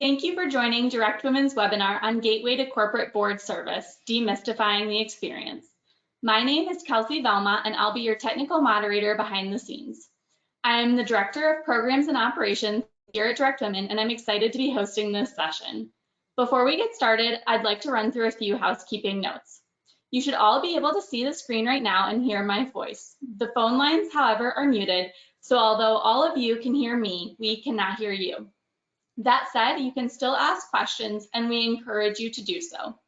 Thank you for joining Direct Women's webinar on Gateway to Corporate Board Service, Demystifying the Experience. My name is Kelsey Velma, and I'll be your technical moderator behind the scenes. I am the Director of Programs and Operations here at Direct Women, and I'm excited to be hosting this session. Before we get started, I'd like to run through a few housekeeping notes. You should all be able to see the screen right now and hear my voice. The phone lines, however, are muted, so although all of you can hear me, we cannot hear you. That said, you can still ask questions, and we encourage you to do so.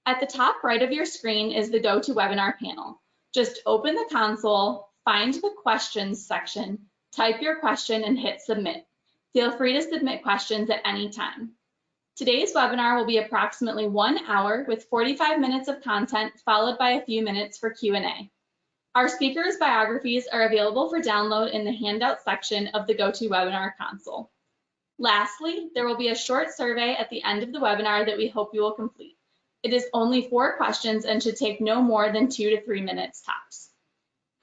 At the top right of your screen is the GoToWebinar panel. Just open the console, find the questions section, type your question, and hit submit. Feel free to submit questions at any time. Today's webinar will be approximately 1 hour with 45 minutes of content, followed by a few minutes for Q&A. Our speakers' biographies are available for download in the handout section of the GoToWebinar console. Lastly, there will be a short survey at the end of the webinar that we hope you will complete. It is only 4 questions and should take no more than 2 to 3 minutes tops.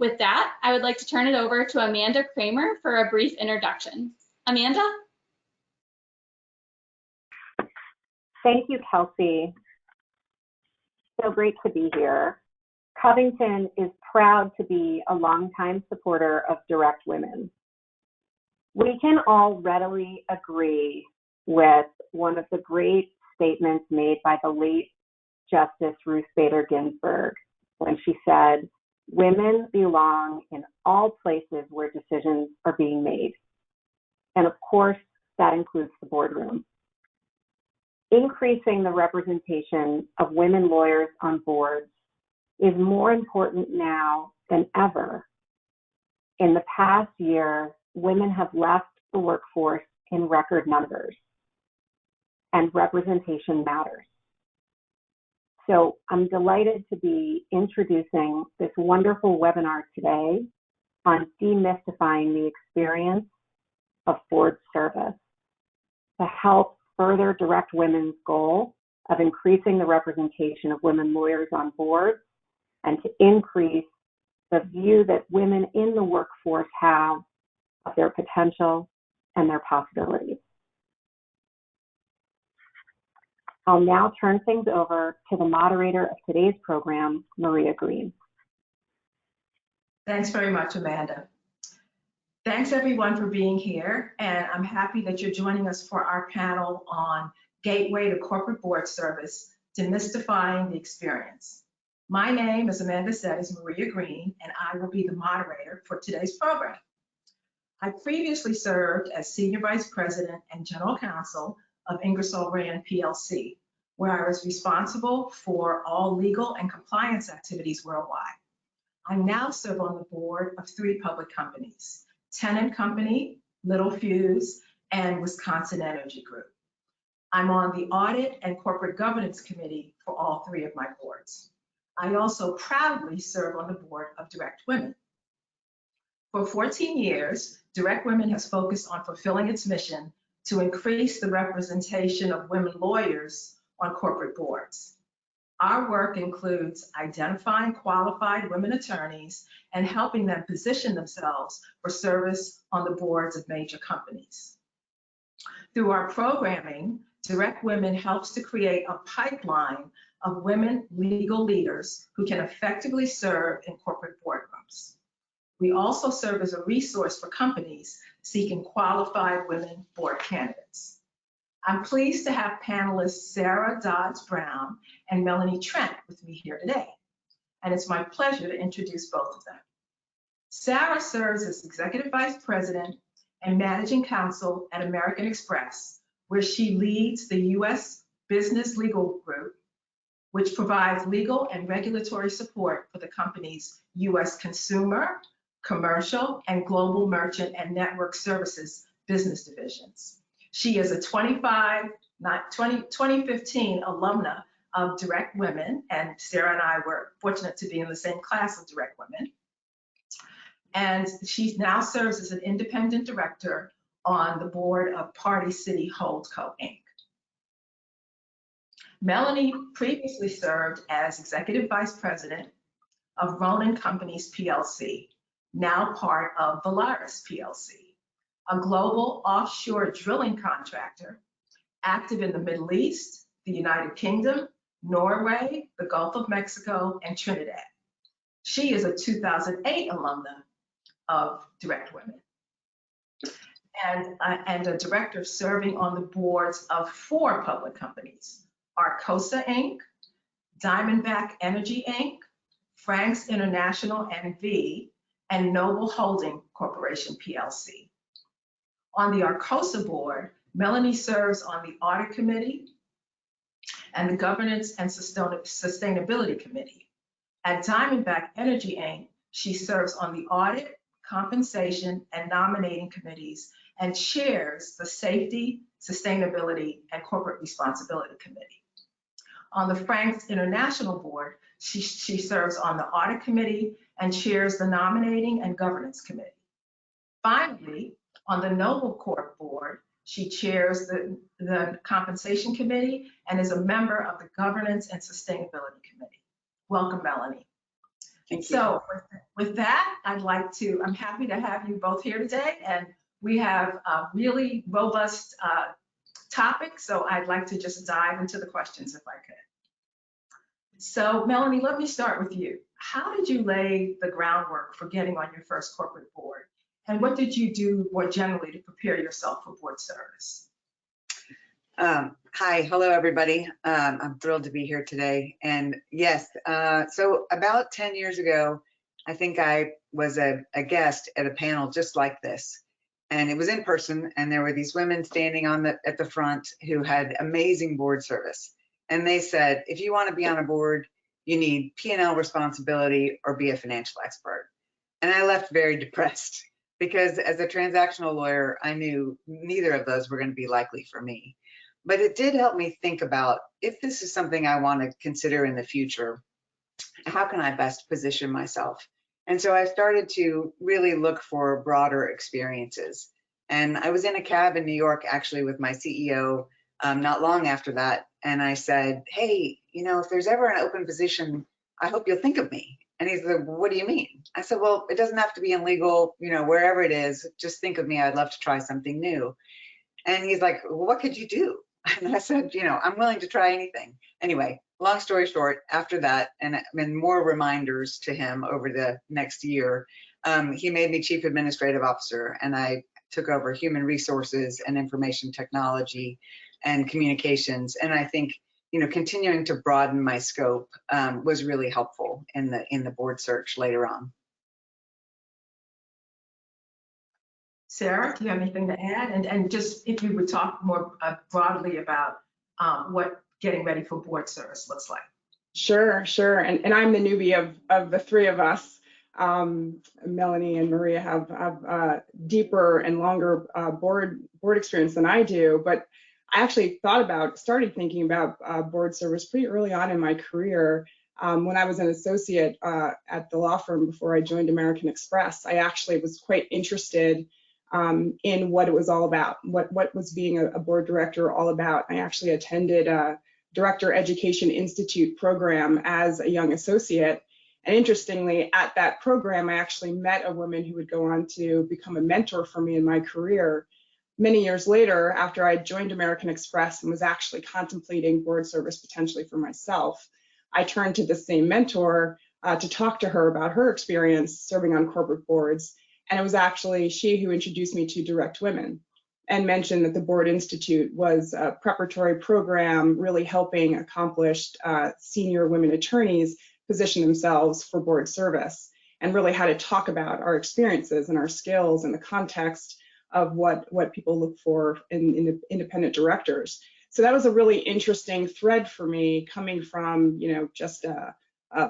With that, I would like to turn it over to Amanda Kramer for a brief introduction. Amanda? Thank you, Kelsey. So great to be here. Covington is proud to be a longtime supporter of Direct Women. We can all readily agree with one of the great statements made by the late Justice Ruth Bader Ginsburg when she said, "Women belong in all places where decisions are being made." And of course, that includes the boardroom. Increasing the representation of women lawyers on boards is more important now than ever. In the past year, women have left the workforce in record numbers, and representation matters. So I'm delighted to be introducing this wonderful webinar today on demystifying the experience of board service to help further Direct Women's goal of increasing the representation of women lawyers on boards and to increase the view that women in the workforce have of their potential and their possibilities. I'll now turn things over to the moderator of today's program, Maria Green. Thanks very much, Amanda. Thanks everyone for being here, and I'm happy that you're joining us for our panel on Gateway to Corporate Board Service, Demystifying the Experience. My name, as Amanda said, is Maria Green, and I will be the moderator for today's program. I previously served as Senior Vice President and General Counsel of Ingersoll Rand PLC, where I was responsible for all legal and compliance activities worldwide. I now serve on the board of 3 public companies, Tennant Company, Little Fuse, and Wisconsin Energy Group. I'm on the Audit and Corporate Governance Committee for all 3 of my boards. I also proudly serve on the board of Direct Women. For 14 years, Direct Women has focused on fulfilling its mission to increase the representation of women lawyers on corporate boards. Our work includes identifying qualified women attorneys and helping them position themselves for service on the boards of major companies. Through our programming, Direct Women helps to create a pipeline of women legal leaders who can effectively serve in corporate boardrooms. We also serve as a resource for companies seeking qualified women board candidates. I'm pleased to have panelists Sarah Dodds-Brown and Melanie Trent with me here today, and it's my pleasure to introduce both of them. Sarah serves as Executive Vice President and Managing Counsel at American Express, where she leads the U.S. Business Legal Group, which provides legal and regulatory support for the company's U.S. consumer, commercial, and global merchant and network services business divisions. She is a 2015 alumna of Direct Women, and Sarah and I were fortunate to be in the same class of Direct Women. And she now serves as an independent director on the board of Party City Holdco, Inc. Melanie previously served as Executive Vice President of Ronan Companies PLC, now part of Valaris PLC, a global offshore drilling contractor active in the Middle East, the United Kingdom, Norway, the Gulf of Mexico, and Trinidad. She is a 2008 alumna of Direct Women and a director serving on the boards of 4 public companies: Arcosa Inc., Diamondback Energy Inc., Frank's International NV, and Noble Holding Corporation PLC. On the Arcosa board, Melanie serves on the Audit Committee and the Governance and Sustainability Committee. At Diamondback Energy Inc., she serves on the Audit, Compensation, and Nominating Committees and chairs the Safety, Sustainability, and Corporate Responsibility Committee. On the Frank's International board, she serves on the Audit Committee and chairs the Nominating and Governance Committee. Finally, on the Noble Corp board, she chairs the Compensation Committee and is a member of the Governance and Sustainability Committee. Welcome, Melanie. Thank you. So with that, I'm happy to have you both here today, and we have a really robust topic, so I'd like to just dive into the questions if I could. So Melanie, let me start with you. How did you lay the groundwork for getting on your first corporate board? And what did you do more generally to prepare yourself for board service? Hi, hello everybody. I'm thrilled to be here today. And yes, so about 10 years ago, I think I was a guest at a panel just like this. And it was in person, and there were these women standing at the front who had amazing board service. And they said, if you want to be on a board, you need P&L responsibility or be a financial expert. And I left very depressed because as a transactional lawyer, I knew neither of those were going to be likely for me. But it did help me think about, if this is something I want to consider in the future, how can I best position myself? And so I started to really look for broader experiences. And I was in a cab in New York, actually, with my CEO not long after that. And I said, hey, if there's ever an open position, I hope you'll think of me. And he said, what do you mean? I said, well, it doesn't have to be in legal, wherever it is, just think of me. I'd love to try something new. And he's like, well, what could you do? And I said, I'm willing to try anything. Anyway, long story short, after that, and more reminders to him over the next year, he made me Chief Administrative Officer, and I took over human resources and information technology and communications. And I think, continuing to broaden my scope was really helpful in the board search later on. Sarah, do you have anything to add? And just if you would talk more broadly about what getting ready for board service looks like. Sure. And I'm the newbie of the 3 of us. Melanie and Maria have deeper and longer board experience than I do, but I actually started thinking about board service pretty early on in my career. When I was an associate at the law firm before I joined American Express, I actually was quite interested in what it was all about, what was being a board director all about. I actually attended a Director Education Institute program as a young associate. And interestingly, at that program, I actually met a woman who would go on to become a mentor for me in my career. Many years later, after I joined American Express and was actually contemplating board service potentially for myself, I turned to the same mentor to talk to her about her experience serving on corporate boards. And it was actually she who introduced me to Direct Women and mentioned that the Board Institute was a preparatory program really helping accomplished senior women attorneys position themselves for board service, and really how to talk about our experiences and our skills in the context of what people look for in independent directors. So that was a really interesting thread for me, coming from just a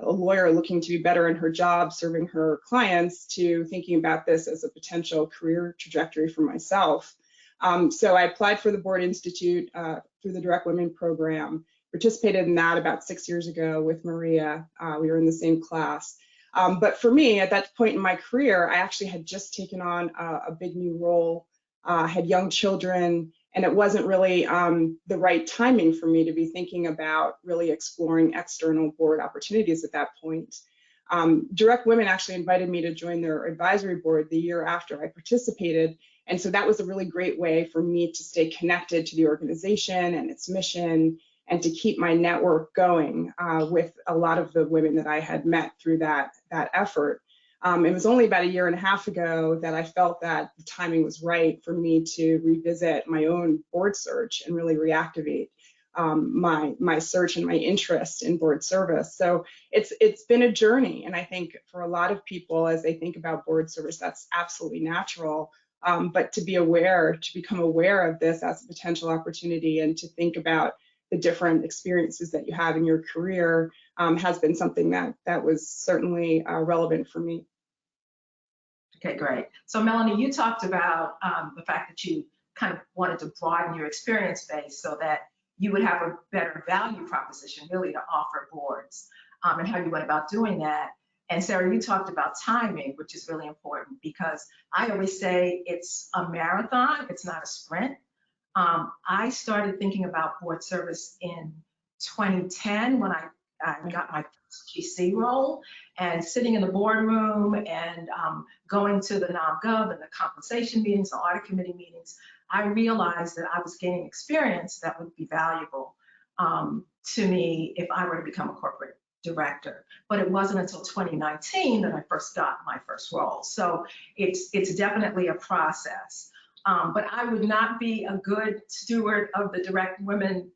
lawyer looking to be better in her job, serving her clients, to thinking about this as a potential career trajectory for myself. So I applied for the Board Institute through the Direct Women program, participated in that about 6 years ago with Maria. We were in the same class. But for me, at that point in my career, I actually had just taken on a big new role, had young children, and it wasn't really the right timing for me to be thinking about really exploring external board opportunities at that point. Direct Women actually invited me to join their advisory board the year after I participated, And so that was a really great way for me to stay connected to the organization and its mission, and to keep my network going with a lot of the women that I had met through that effort. It was only about 1.5 years ago that I felt that the timing was right for me to revisit my own board search and really reactivate my search and my interest in board service. So it's been a journey, and I think for a lot of people, as they think about board service, that's absolutely natural. But to become aware of this as a potential opportunity, and to think about the different experiences that you have in your career has been something that was certainly relevant for me. Okay, great. So Melanie, you talked about the fact that you kind of wanted to broaden your experience base so that you would have a better value proposition really to offer boards, and how you went about doing that. And Sarah, you talked about timing, which is really important, because I always say it's a marathon, it's not a sprint. I started thinking about board service in 2010 when I got my first GC role, and sitting in the boardroom and going to the NomGov and the compensation meetings, the audit committee meetings. I realized that I was gaining experience that would be valuable to me if I were to become a corporate director. But it wasn't until 2019 that I first got my first role. So it's definitely a process. But I would not be a good steward of the Direct Women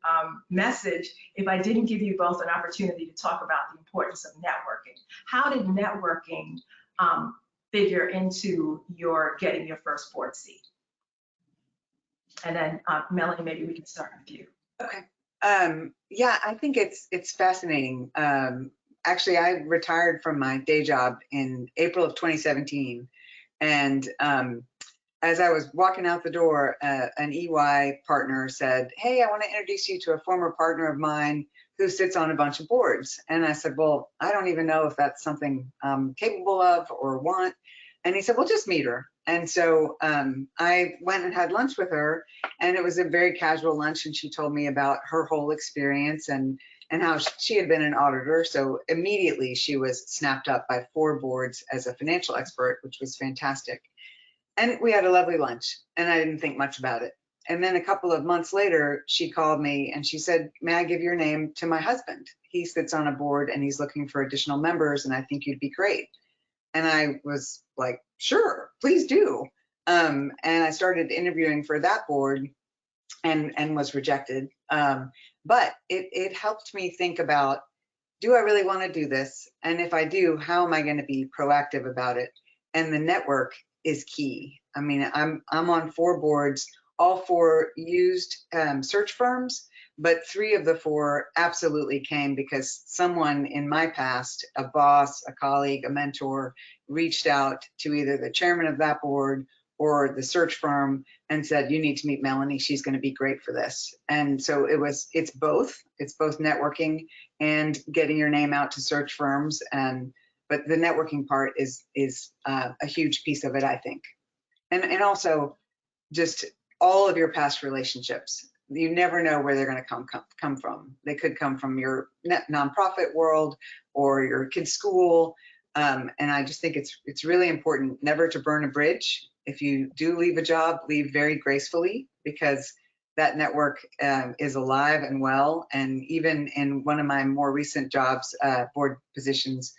message if I didn't give you both an opportunity to talk about the importance of networking. How did networking figure into your getting your first board seat? And then Melanie, maybe we can start with you. Okay. Yeah, I think it's fascinating. Actually, I retired from my day job in April of 2017, and as I was walking out the door, an EY partner said, "Hey, I want to introduce you to a former partner of mine who sits on a bunch of boards." And I said, "Well, I don't even know if that's something I'm capable of or want." And he said, "Well, just meet her." And so I went and had lunch with her, and it was a very casual lunch, and she told me about her whole experience and how she had been an auditor. So immediately she was snapped up by 4 boards as a financial expert, which was fantastic. And we had a lovely lunch, and I didn't think much about it. And then a couple of months later, she called me and she said, "May I give your name to my husband? He sits on a board and he's looking for additional members, and I think you'd be great." And I was like, "Sure, please do." And I started interviewing for that board and was rejected. But it helped me think about, do I really want to do this? And if I do, how am I going to be proactive about it? And the network is key. I mean, I'm on 4 boards, all 4 used search firms, but 3 of the 4 absolutely came because someone in my past, a boss, a colleague, a mentor, reached out to either the chairman of that board or the search firm and said, "You need to meet Melanie. She's going to be great for this." And so it's both networking and getting your name out to search firms. But the networking part is a huge piece of it, I think. And also just all of your past relationships. You never know where they're going to come from. They could come from your nonprofit world or your kid's school. And I just think it's really important never to burn a bridge. If you do leave a job, leave very gracefully, because that network is alive and well. And even in one of my more recent jobs, board positions,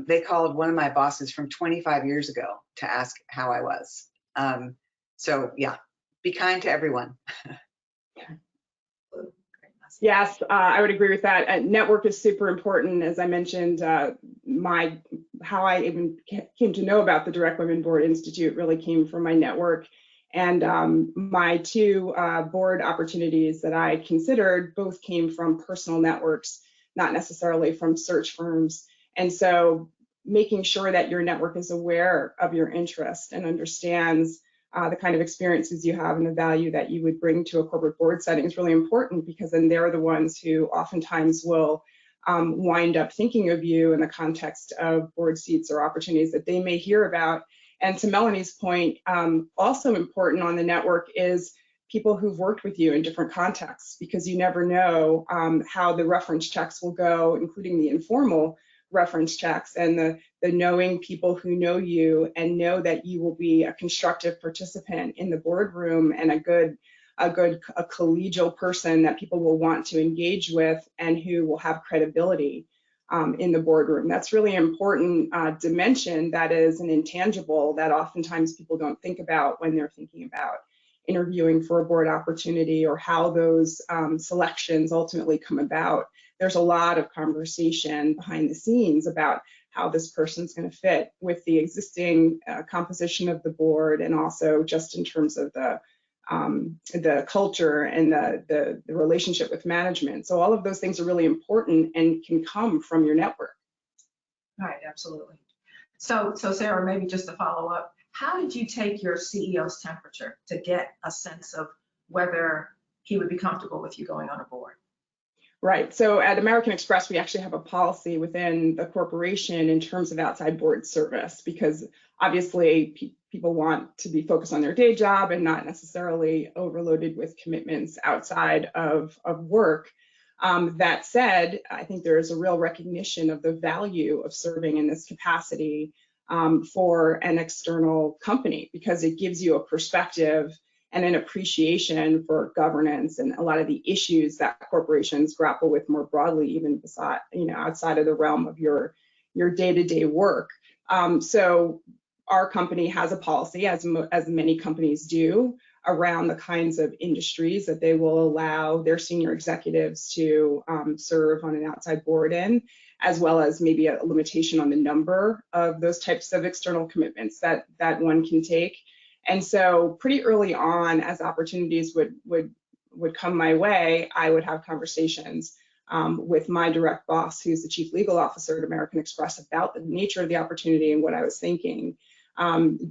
they called one of my bosses from 25 years ago to ask how I was. So yeah, be kind to everyone. Yes, I would agree with that. Network is super important. As I mentioned, how I even came to know about the Direct Women Board Institute really came from my network. And my 2 board opportunities that I considered both came from personal networks, not necessarily from search firms. And so making sure that your network is aware of your interest and understands the kind of experiences you have and the value that you would bring to a corporate board setting is really important, because then they're the ones who oftentimes will wind up thinking of you in the context of board seats or opportunities that they may hear about. And to Melanie's point, also important on the network is people who've worked with you in different contexts, because you never know how the reference checks will go, including the informal, reference checks and the knowing people who know you and know that you will be a constructive participant in the boardroom and a collegial person that people will want to engage with and who will have credibility in the boardroom. That's really an important dimension that is an intangible that oftentimes people don't think about when they're thinking about interviewing for a board opportunity or how those selections ultimately come about. There's a lot of conversation behind the scenes about how this person's going to fit with the existing composition of the board, and also just in terms of the culture and the relationship with management. So all of those things are really important and can come from your network. Right, absolutely. So Sarah, maybe just to follow up, how did you take your CEO's temperature to get a sense of whether he would be comfortable with you going on a board? Right. So at American Express, we actually have a policy within the corporation in terms of outside board service, because obviously people want to be focused on their day job and not necessarily overloaded with commitments outside of work. That said, I think there is a real recognition of the value of serving in this capacity for an external company, because it gives you a perspective and an appreciation for governance and a lot of the issues that corporations grapple with more broadly, even beside, outside of the realm of your day-to-day work. So our company has a policy, as many companies do, around the kinds of industries that they will allow their senior executives to serve on an outside board in, as well as maybe a limitation on the number of those types of external commitments that one can take. And so pretty early on, as opportunities would come my way, I would have conversations with my direct boss, who's the chief legal officer at American Express, about the nature of the opportunity and what I was thinking.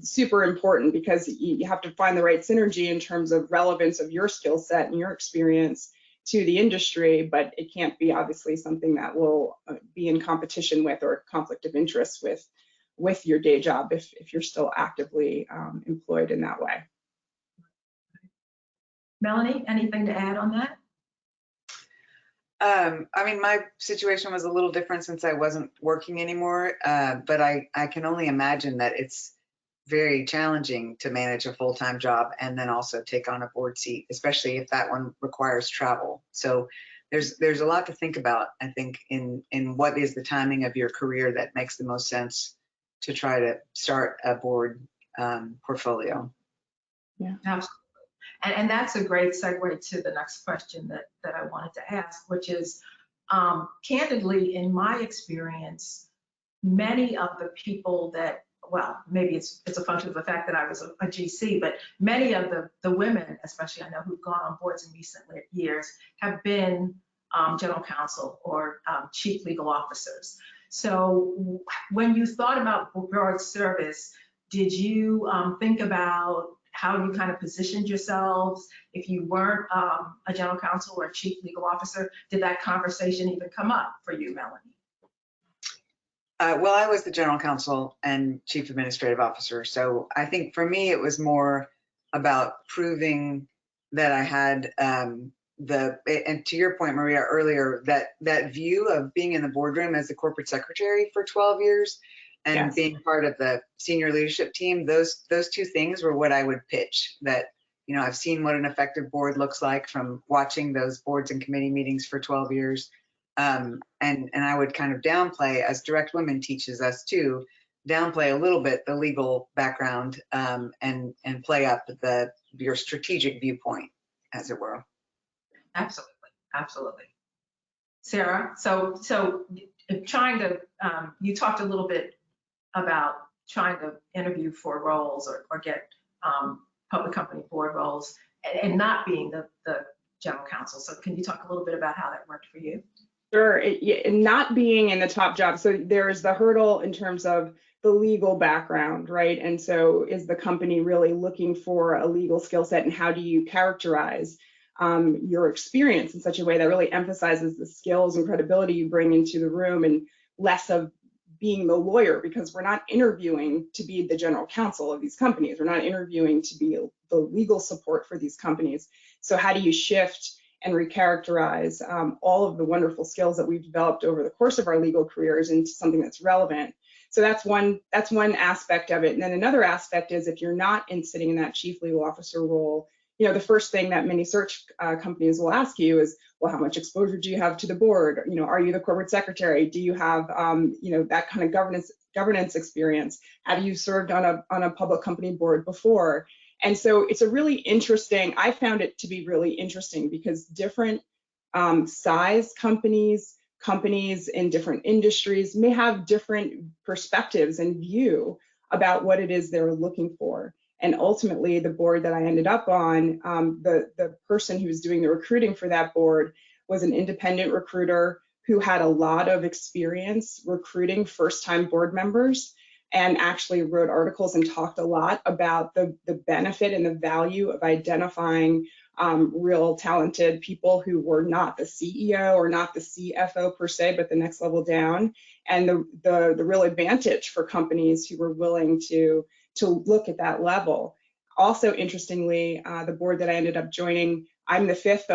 Super important, because you have to find the right synergy in terms of relevance of your skill set and your experience to the industry, but it can't be obviously something that will be in competition with or conflict of interest with your day job if you're still actively employed in that way. Melanie, anything to add on that? I mean, my situation was a little different since I wasn't working anymore, but I can only imagine that it's very challenging to manage a full-time job and then also take on a board seat, especially if that one requires travel. So there's a lot to think about, I think, in what is the timing of your career that makes the most sense to try to start a board portfolio. Yeah, absolutely. And that's a great segue to the next question that I wanted to ask, which is, candidly, in my experience, many of the people that, well, maybe it's a function of the fact that I was a GC, but many of the women, especially I know who've gone on boards in recent years, have been general counsel or chief legal officers. So when you thought about board service, did you think about how you kind of positioned yourselves? If you weren't a general counsel or a chief legal officer, did that conversation even come up for you, Melanie? Well, I was the general counsel and chief administrative officer. So I think for me, it was more about proving that I had and to your point, Maria, earlier, that view of being in the boardroom as the corporate secretary for 12 years and being part of the senior leadership team, those two things were what I would pitch. That, I've seen what an effective board looks like from watching those boards and committee meetings for 12 years. And I would kind of downplay, as Direct Women teaches us too, downplay a little bit the legal background and play up your strategic viewpoint, as it were. Absolutely, absolutely. Sarah, so trying to, you talked a little bit about trying to interview for roles or get public company board roles and not being the general counsel. So can you talk a little bit about how that worked for you? Sure, not being in the top job. So there's the hurdle in terms of the legal background, right? And so is the company really looking for a legal skill set, and how do you characterize your experience in such a way that really emphasizes the skills and credibility you bring into the room, and less of being the lawyer, because we're not interviewing to be the general counsel of these companies. We're not interviewing to be the legal support for these companies. So how do you shift and recharacterize all of the wonderful skills that we've developed over the course of our legal careers into something that's relevant. So that's one aspect of it. And then another aspect is if you're not sitting in that chief legal officer role, you know, the first thing that many search companies will ask you is, well, how much exposure do you have to the board? You know, are you the corporate secretary? Do you have, you know, that kind of governance experience? Have you served on a public company board before? And so it's a really interesting, I found it to be really interesting because different size companies in different industries may have different perspectives and view about what it is they're looking for. And ultimately, the board that I ended up on, the person who was doing the recruiting for that board was an independent recruiter who had a lot of experience recruiting first-time board members and actually wrote articles and talked a lot about the benefit and the value of identifying real talented people who were not the CEO or not the CFO per se, but the next level down, and the real advantage for companies who were willing to look at that level. Also, interestingly, the board that I ended up joining, I'm a fifth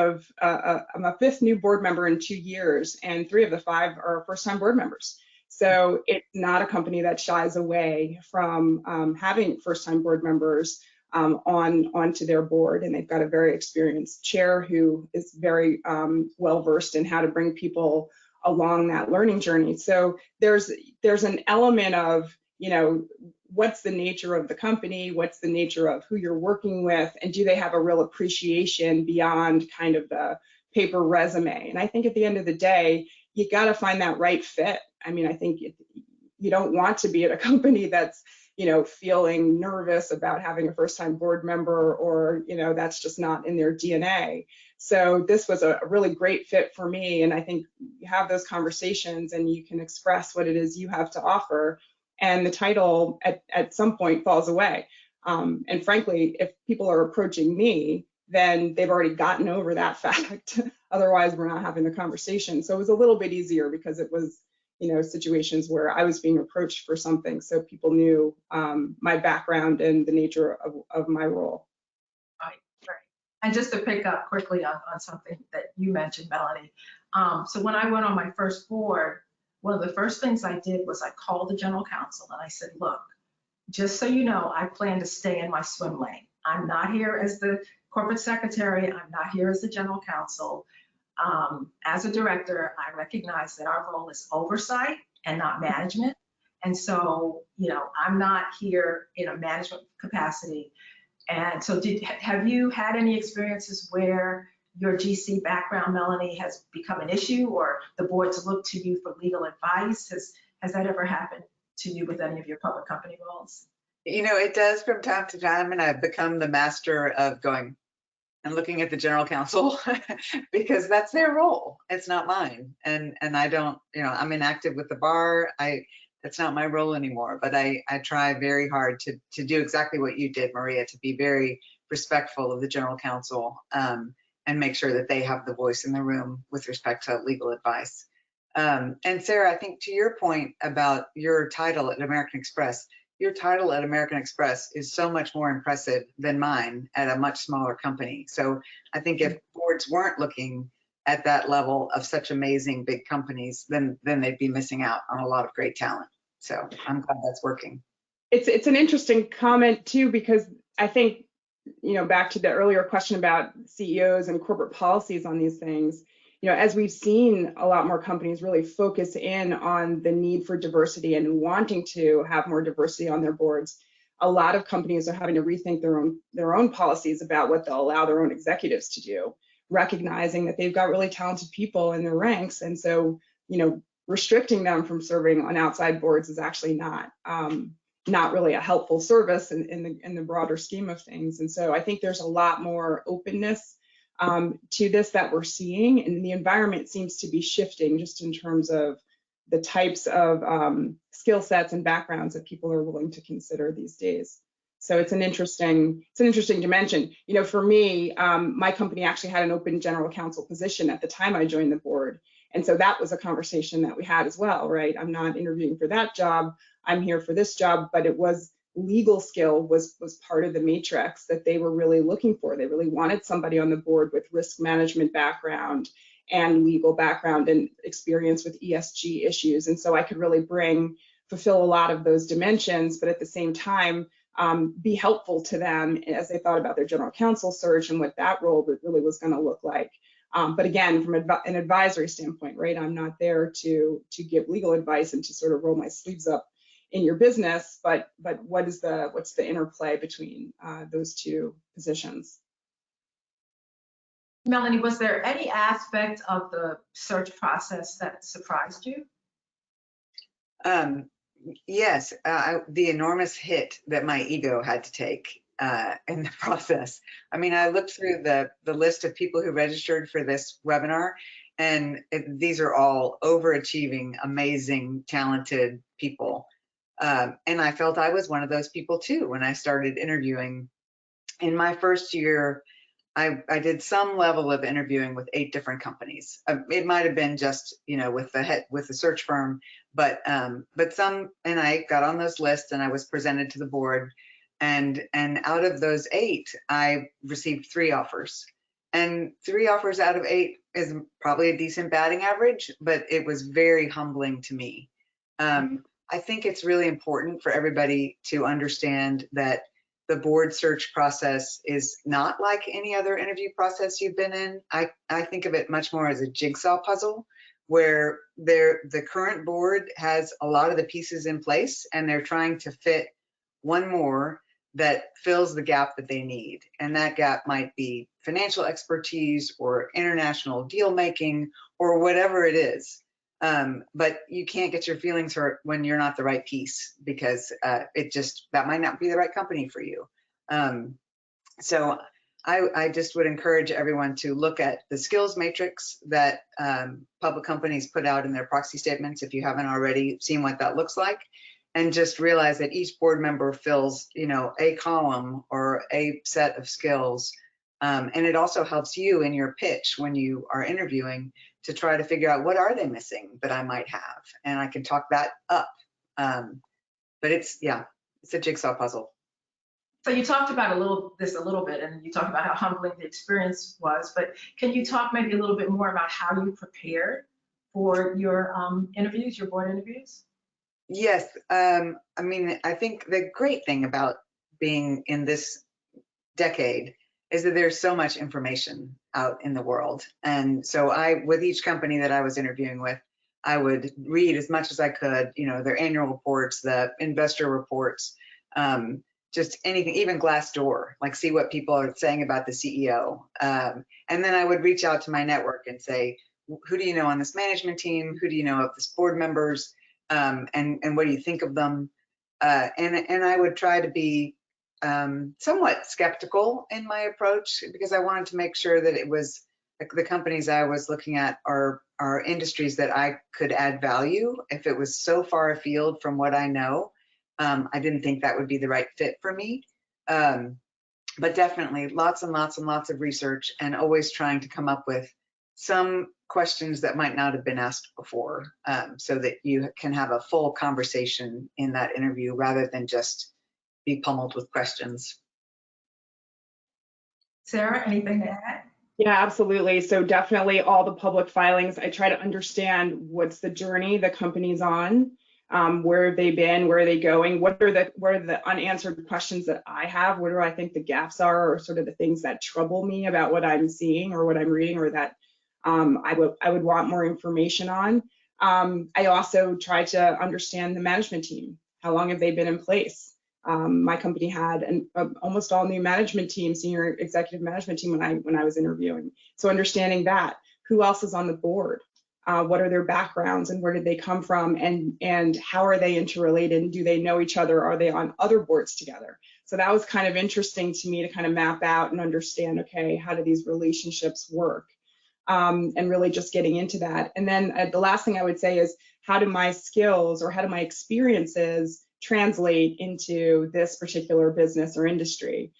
new board member in 2 years, and 3 of the 5 are first-time board members. So it's not a company that shies away from having first-time board members onto their board, and they've got a very experienced chair who is very well versed in how to bring people along that learning journey. So there's an element of, you know, what's the nature of the company, what's the nature of who you're working with, and do they have a real appreciation beyond kind of the paper resume? And I think at the end of the day, you got to find that right fit. I mean, I think you don't want to be at a company that's, you know, feeling nervous about having a first-time board member, or, you know, that's just not in their DNA. So this was a really great fit for me. And I think you have those conversations and you can express what it is you have to offer. And the title at some point falls away. And frankly, if people are approaching me, then they've already gotten over that fact. Otherwise, we're not having the conversation. So it was a little bit easier because it was, you know, situations where I was being approached for something. So people knew my background and the nature of my role. Right. And just to pick up quickly on something that you mentioned, Melanie. So when I went on my first board, one of the first things I did was I called the general counsel and I said, look, just so you know, I plan to stay in my swim lane. I'm not here as the corporate secretary. I'm not here as the general counsel. As a director, I recognize that our role is oversight and not management. And so, you know, I'm not here in a management capacity. And so have you had any experiences where your GC background, Melanie, has become an issue, or the boards look to you for legal advice? Has that ever happened to you with any of your public company roles? You know, it does from time to time, and I've become the master of going and looking at the general counsel because that's their role. It's not mine. And I don't, you know, I'm inactive with the bar. That's not my role anymore, but I try very hard to do exactly what you did, Maria, to be very respectful of the general counsel and make sure that they have the voice in the room with respect to legal advice. And Sarah, I think to your point about your title at American Express, your title at American Express is so much more impressive than mine at a much smaller company. So I think if boards weren't looking at that level of such amazing big companies, then they'd be missing out on a lot of great talent. So I'm glad that's working. It's an interesting comment too, because I think, you know, back to the earlier question about CEOs and corporate policies on these things, you know, as we've seen a lot more companies really focus in on the need for diversity and wanting to have more diversity on their boards, a lot of companies are having to rethink their own policies about what they'll allow their own executives to do, recognizing that they've got really talented people in their ranks. And so, you know, restricting them from serving on outside boards is actually not really a helpful service in the broader scheme of things. And so I think there's a lot more openness to this that we're seeing, and the environment seems to be shifting just in terms of the types of skill sets and backgrounds that people are willing to consider these days. So it's an interesting dimension. You know, for me, my company actually had an open general counsel position at the time I joined the board. And so that was a conversation that we had as well, right? I'm not interviewing for that job. I'm here for this job, but it was legal skill was part of the matrix that they were really looking for. They really wanted somebody on the board with risk management background and legal background and experience with ESG issues. And so I could really fulfill a lot of those dimensions, but at the same time, be helpful to them as they thought about their general counsel search and what that role really was going to look like. But again, from an advisory standpoint, right, I'm not there to give legal advice and to sort of roll my sleeves up in your business, but what's the interplay between those two positions? Melanie, was there any aspect of the search process that surprised you? Yes, the enormous hit that my ego had to take in the process. I mean, I looked through the list of people who registered for this webinar, and these are all overachieving, amazing, talented people. And I felt I was one of those people too when I started interviewing. In my first year, I did some level of interviewing with 8 different companies. It might have been just, with the search firm, but some, and I got on those lists and I was presented to the board, and out of those 8, I received 3 offers, and 3 offers out of 8 is probably a decent batting average, but it was very humbling to me. I think it's really important for everybody to understand that the board search process is not like any other interview process you've been in. I think of it much more as a jigsaw puzzle, where the current board has a lot of the pieces in place and they're trying to fit one more that fills the gap that they need. And that gap might be financial expertise or international deal making or whatever it is. But you can't get your feelings hurt when you're not the right piece, because that might not be the right company for you. So I just would encourage everyone to look at the skills matrix that public companies put out in their proxy statements, if you haven't already seen what that looks like, and just realize that each board member fills, a column or a set of skills. And it also helps you in your pitch when you are interviewing to try to figure out what are they missing that I might have, and I can talk that up. But it's a jigsaw puzzle. So you talked about this a little bit, and you talked about how humbling the experience was, but can you talk maybe a little bit more about how you prepared for your interviews, your board interviews? Yes, I mean, I think the great thing about being in this decade is that there's so much information out in the world. And so with each company that I was interviewing with, I would read as much as I could, their annual reports, the investor reports, just anything, even Glassdoor, like see what people are saying about the CEO. And then I would reach out to my network and say, who do you know on this management team? Who do you know of this board members? And what do you think of them? And I would try to be somewhat skeptical in my approach, because I wanted to make sure that it was the companies I was looking at are industries that I could add value. If it was so far afield from what I know, I didn't think that would be the right fit for me. But definitely lots and lots and lots of research, and always trying to come up with some questions that might not have been asked before, so that you can have a full conversation in that interview rather than just be pummeled with questions. Sarah, anything to add? Yeah, absolutely. So definitely all the public filings, I try to understand what's the journey the company's on, where have they been, where are they going, what are the unanswered questions that I have, where do I think the gaps are, or sort of the things that trouble me about what I'm seeing or what I'm reading, or that I would want more information on. I also try to understand the management team. How long have they been in place? My company had an almost all new management team, senior executive management team when I was interviewing. So understanding that, who else is on the board? What are their backgrounds and where did they come from, and how are they interrelated? And do they know each other? Are they on other boards together? So that was kind of interesting to me to kind of map out and understand, okay, how do these relationships work? And really just getting into that. And then the last thing I would say is, how do my skills or how do my experiences translate into this particular business or industry?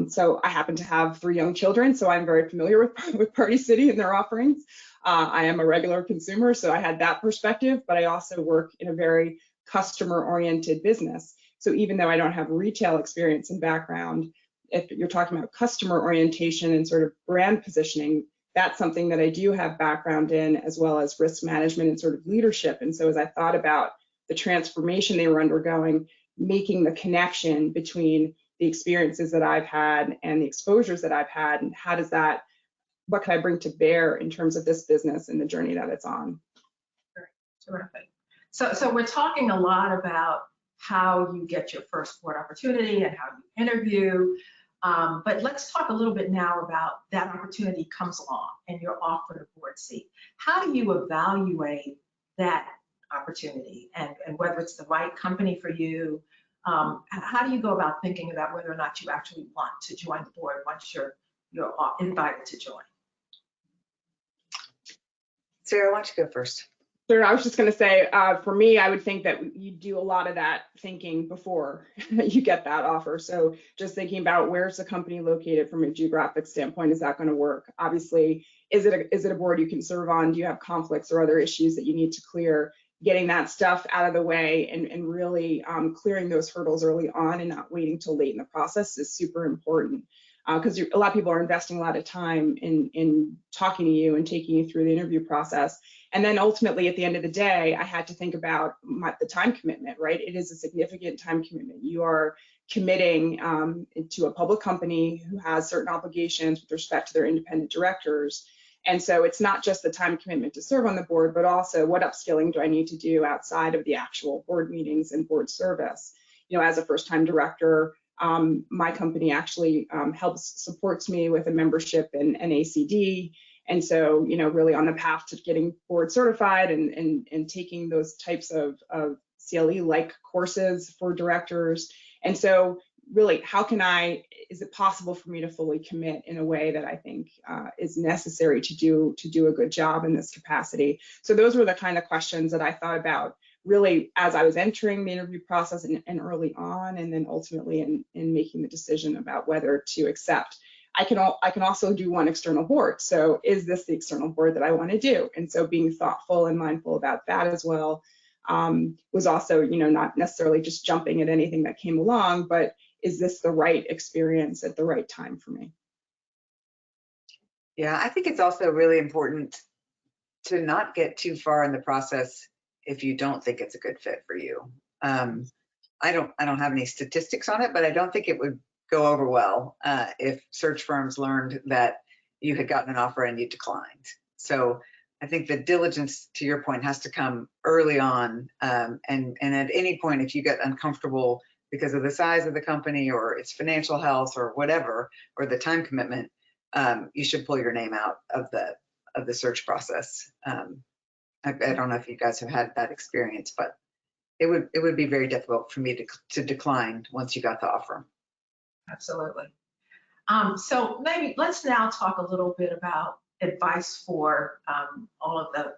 So I happen to have 3 young children, so I'm very familiar with Party City and their offerings. I am a regular consumer, so I had that perspective, but I also work in a very customer-oriented business. So even though I don't have retail experience and background, if you're talking about customer orientation and sort of brand positioning, that's something that I do have background in, as well as risk management and sort of leadership. And so as I thought about the transformation they were undergoing, making the connection between the experiences that I've had and the exposures that I've had, and how does that, what can I bring to bear in terms of this business and the journey that it's on? Terrific. So we're talking a lot about how you get your first board opportunity and how you interview. But let's talk a little bit now about that opportunity comes along and you're offered a board seat. How do you evaluate that opportunity and whether it's the right company for you? How do you go about thinking about whether or not you actually want to join the board once you're invited to join? Sarah, why don't you go first? Sure, I was just going to say, for me, I would think that you do a lot of that thinking before you get that offer. So just thinking about where's the company located from a geographic standpoint, is that going to work? Obviously, is it a board you can serve on? Do you have conflicts or other issues that you need to clear? Getting that stuff out of the way and really clearing those hurdles early on and not waiting till late in the process is super important. Because a lot of people are investing a lot of time in talking to you and taking you through the interview process. And then ultimately, at the end of the day, I had to think about the time commitment, right? It is a significant time commitment. You are committing to a public company who has certain obligations with respect to their independent directors. And so it's not just the time commitment to serve on the board, but also what upskilling do I need to do outside of the actual board meetings and board service? You know, as a first-time director, my company actually supports me with a membership in an ACD. And so, you know, really on the path to getting board certified and taking those types of CLE-like courses for directors. And so really, is it possible for me to fully commit in a way that I think is necessary to do a good job in this capacity? So those were the kind of questions that I thought about really as I was entering the interview process and early on, and then ultimately in making the decision about whether to accept. I can also do one external board. So is this the external board that I want to do? And so being thoughtful and mindful about that as well was also, you know, not necessarily just jumping at anything that came along, but is this the right experience at the right time for me? Yeah, I think it's also really important to not get too far in the process if you don't think it's a good fit for you. I don't have any statistics on it, but I don't think it would go over well if search firms learned that you had gotten an offer and you declined. So I think the diligence, to your point, has to come early on. And at any point, if you get uncomfortable because of the size of the company or its financial health or whatever, or the time commitment, you should pull your name out of the search process. I don't know if you guys have had that experience, but it would be very difficult for me to decline once you got the offer. Absolutely. So maybe let's now talk a little bit about advice for all of the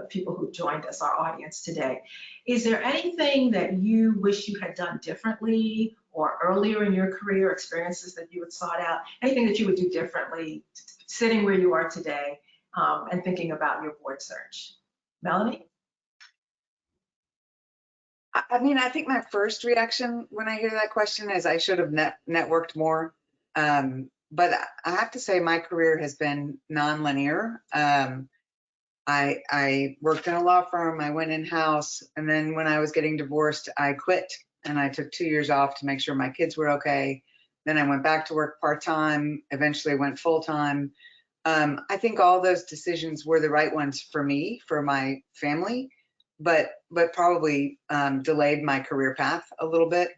people who joined us, our audience today. Is there anything that you wish you had done differently or earlier in your career, experiences that you had sought out, anything that you would do differently sitting where you are today and thinking about your board search? Melanie? I mean, I think my first reaction when I hear that question is I should have networked more. But I have to say my career has been nonlinear. I worked in a law firm, I went in-house, and then when I was getting divorced, I quit and I took 2 years off to make sure my kids were okay. Then I went back to work part-time, eventually went full-time. I think all those decisions were the right ones for me, for my family, but probably delayed my career path a little bit.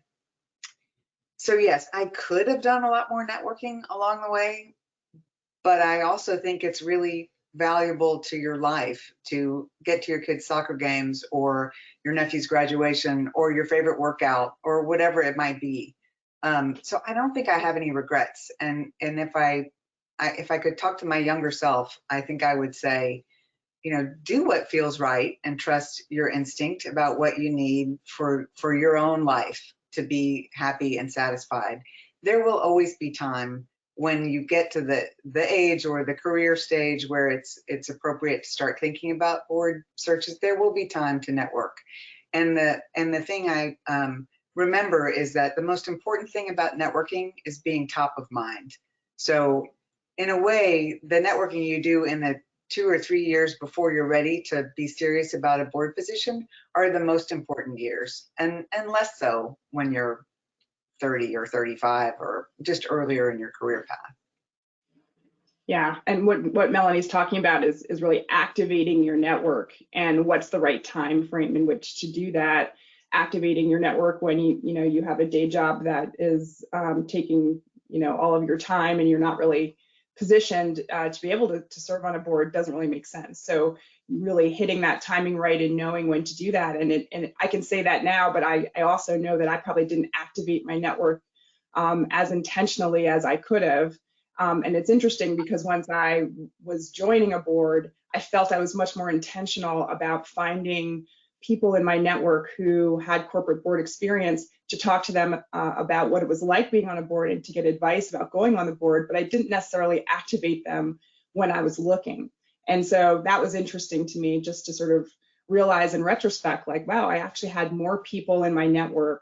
So yes, I could have done a lot more networking along the way, but I also think it's really valuable to your life to get to your kids' soccer games or your nephew's graduation or your favorite workout or whatever it might be. So I don't think I have any regrets. And if I could talk to my younger self, I think I would say, you know, do what feels right and trust your instinct about what you need for your own life to be happy and satisfied. There will always be time when you get to the age or the career stage where it's appropriate to start thinking about board searches. There will be time to network. And the thing I remember is that the most important thing about networking is being top of mind. So in a way, the networking you do in the 2 or 3 years before you're ready to be serious about a board position are the most important years, and less so when you're 30 or 35 or just earlier in your career path. Yeah, and what Melanie's talking about is really activating your network, and what's the right time frame in which to do that. Activating your network when you have a day job that is taking all of your time, and you're not really positioned to be able to serve on a board doesn't really make sense. So really hitting that timing right and knowing when to do that. And I can say that now, but I also know that I probably didn't activate my network as intentionally as I could have. And it's interesting because once I was joining a board, I felt I was much more intentional about finding people in my network who had corporate board experience to talk to them about what it was like being on a board and to get advice about going on the board, but I didn't necessarily activate them when I was looking. And so that was interesting to me, just to sort of realize in retrospect, like, wow, I actually had more people in my network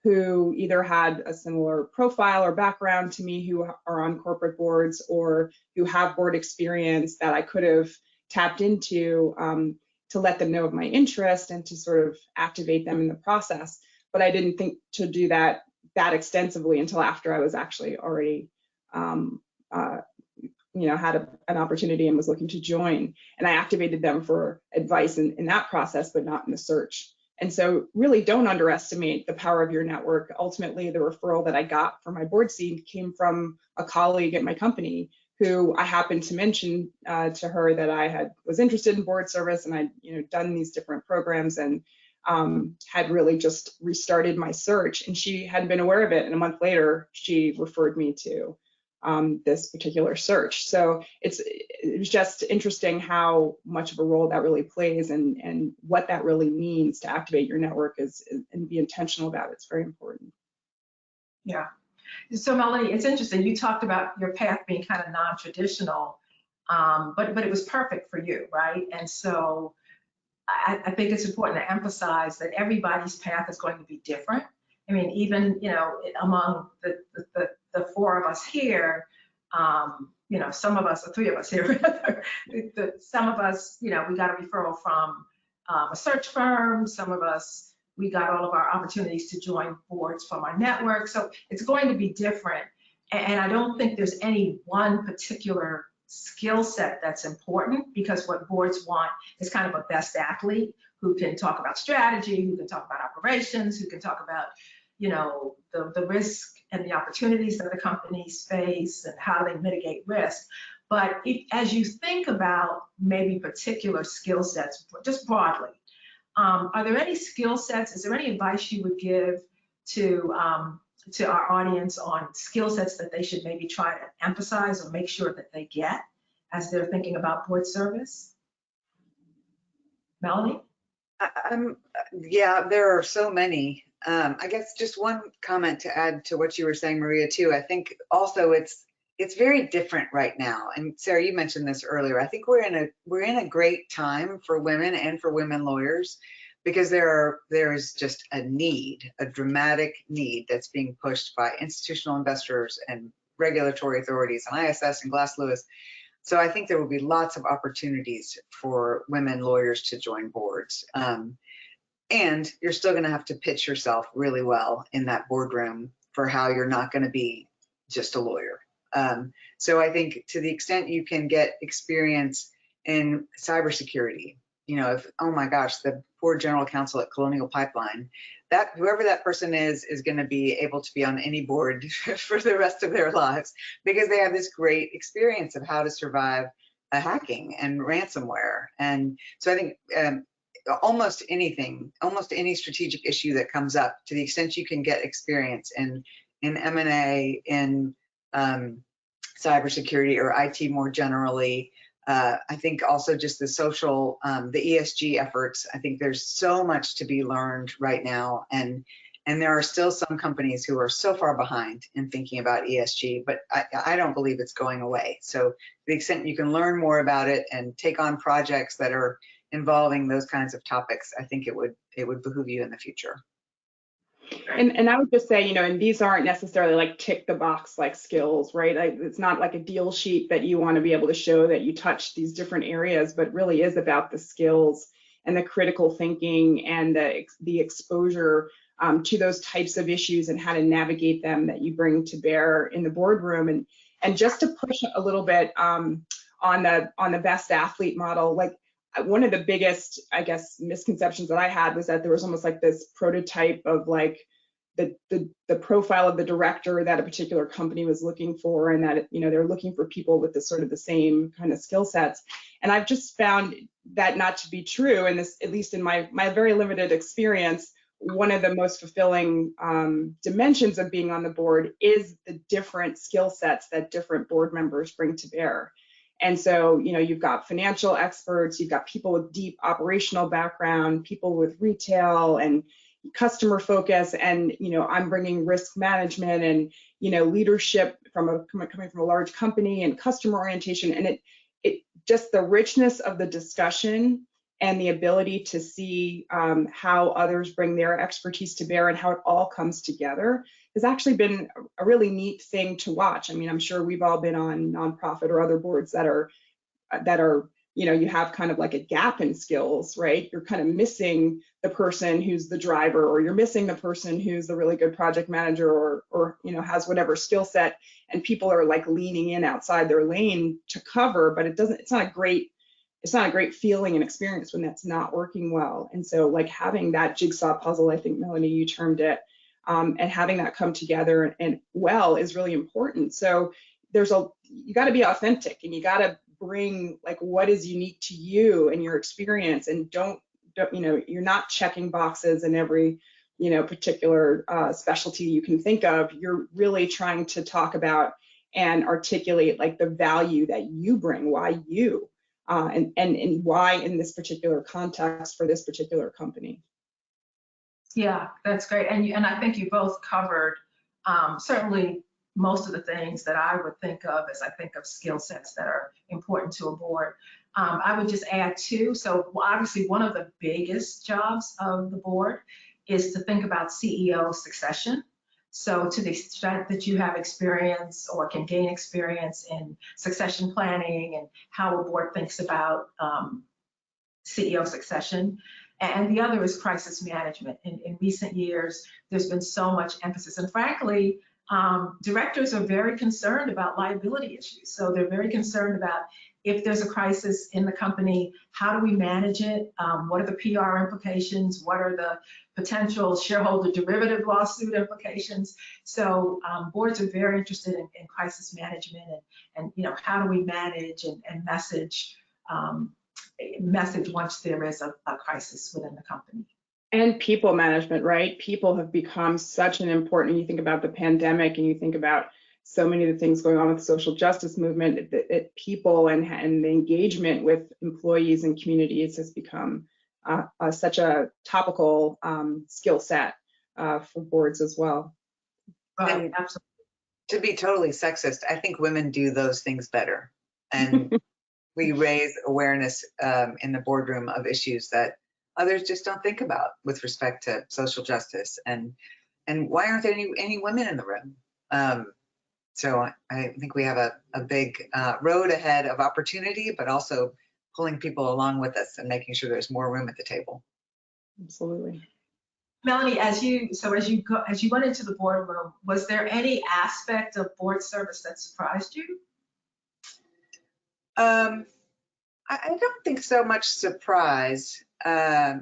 who either had a similar profile or background to me who are on corporate boards or who have board experience that I could have tapped into to let them know of my interest and to sort of activate them in the process. But I didn't think to do that extensively until after I was actually already had an opportunity and was looking to join. And I activated them for advice in that process, but not in the search. And so really don't underestimate the power of your network. Ultimately, the referral that I got for my board seat came from a colleague at my company who I happened to mention to her that I was interested in board service, and I'd done these different programs and had really just restarted my search, and she hadn't been aware of it. And a month later, she referred me to this particular search. So it was just interesting how much of a role that really plays and what that really means to activate your network and be intentional about it. It's very important. Yeah. So Melanie, it's interesting. You talked about your path being kind of non-traditional, but it was perfect for you, right? And so I think it's important to emphasize that everybody's path is going to be different. I mean, even among the four of us here, some of us, or three of us here, rather, some of us, we got a referral from a search firm. Some of us, we got all of our opportunities to join boards from our network. So it's going to be different. And I don't think there's any one particular skill set that's important, because what boards want is kind of a best athlete who can talk about strategy, who can talk about operations, who can talk about, the risk and the opportunities that the companies face and how they mitigate risk. But as you think about maybe particular skill sets, just broadly, are there any skill sets? Is there any advice you would give to our audience on skill sets that they should maybe try to emphasize or make sure that they get as they're thinking about board service? Melanie? Yeah, there are so many. I guess just one comment to add to what you were saying, Maria, too. I think also it's very different right now. And Sarah, you mentioned this earlier. I think we're in a great time for women and for women lawyers, because there is just a dramatic need that's being pushed by institutional investors and regulatory authorities and ISS and Glass Lewis. So I think there will be lots of opportunities for women lawyers to join boards. And you're still going to have to pitch yourself really well in that boardroom for how you're not going to be just a lawyer. So I think to the extent you can get experience in cybersecurity, oh my gosh, the poor general counsel at Colonial Pipeline, whoever that person is going to be able to be on any board for the rest of their lives, because they have this great experience of how to survive a hacking and ransomware. And so I think almost any strategic issue that comes up, to the extent you can get experience in M&A, in cybersecurity or IT more generally. I think also just the social, the ESG efforts. I think there's so much to be learned right now, and there are still some companies who are so far behind in thinking about ESG, but I don't believe it's going away. So to the extent you can learn more about it and take on projects that are involving those kinds of topics, I think it would behoove you in the future. And I would just say, and these aren't necessarily like tick the box like skills, right? It's not like a deal sheet that you want to be able to show that you touch these different areas, but really is about the skills and the critical thinking and the exposure to those types of issues and how to navigate them that you bring to bear in the boardroom. And just to push a little bit on the best athlete model, like one of the biggest, I guess, misconceptions that I had was that there was almost like this prototype of like the profile of the director that a particular company was looking for, and that they're looking for people with the sort of the same kind of skill sets. And I've just found that not to be true. And this, at least in my very limited experience, one of the most fulfilling dimensions of being on the board is the different skill sets that different board members bring to bear. And so, you've got financial experts, you've got people with deep operational background, people with retail and customer focus, and I'm bringing risk management and leadership coming from a large company and customer orientation, and it just the richness of the discussion and the ability to see how others bring their expertise to bear and how it all comes together has actually been a really neat thing to watch. I mean, I'm sure we've all been on nonprofit or other boards that are you have kind of like a gap in skills, right? You're kind of missing the person who's the driver, or you're missing the person who's the really good project manager, or has whatever skill set, and people are like leaning in outside their lane to cover, but it's not a great feeling and experience when that's not working well. And so like having that jigsaw puzzle, I think, Melanie, you termed it, and having that come together and well is really important. So you got to be authentic, and you got to bring like what is unique to you and your experience, and don't you're not checking boxes in every particular specialty you can think of. You're really trying to talk about and articulate like the value that you bring, why you and why in this particular context for this particular company. Yeah, that's great. And I think you both covered certainly most of the things that I would think of as I think of skill sets that are important to a board. I would just add two. So obviously one of the biggest jobs of the board is to think about CEO succession. So to the extent that you have experience or can gain experience in succession planning and how a board thinks about CEO succession. And the other is crisis management. In recent years, there's been so much emphasis. And frankly, directors are very concerned about liability issues. So they're very concerned about if there's a crisis in the company, how do we manage it? What are the PR implications? What are the potential shareholder derivative lawsuit implications? So boards are very interested in crisis management and how do we manage and message once there is a crisis within the company. And people management, right? People have become such an important, you think about the pandemic and you think about so many of the things going on with the social justice movement, that people and the engagement with employees and communities has become such a topical skill set for boards as well. Right, absolutely. To be totally sexist, I think women do those things better. And we raise awareness in the boardroom of issues that others just don't think about with respect to social justice. And why aren't there any women in the room? So I think we have a big road ahead of opportunity, but also pulling people along with us and making sure there's more room at the table. Absolutely. Melanie, as you went into the boardroom, was there any aspect of board service that surprised you? I don't think so much surprise. I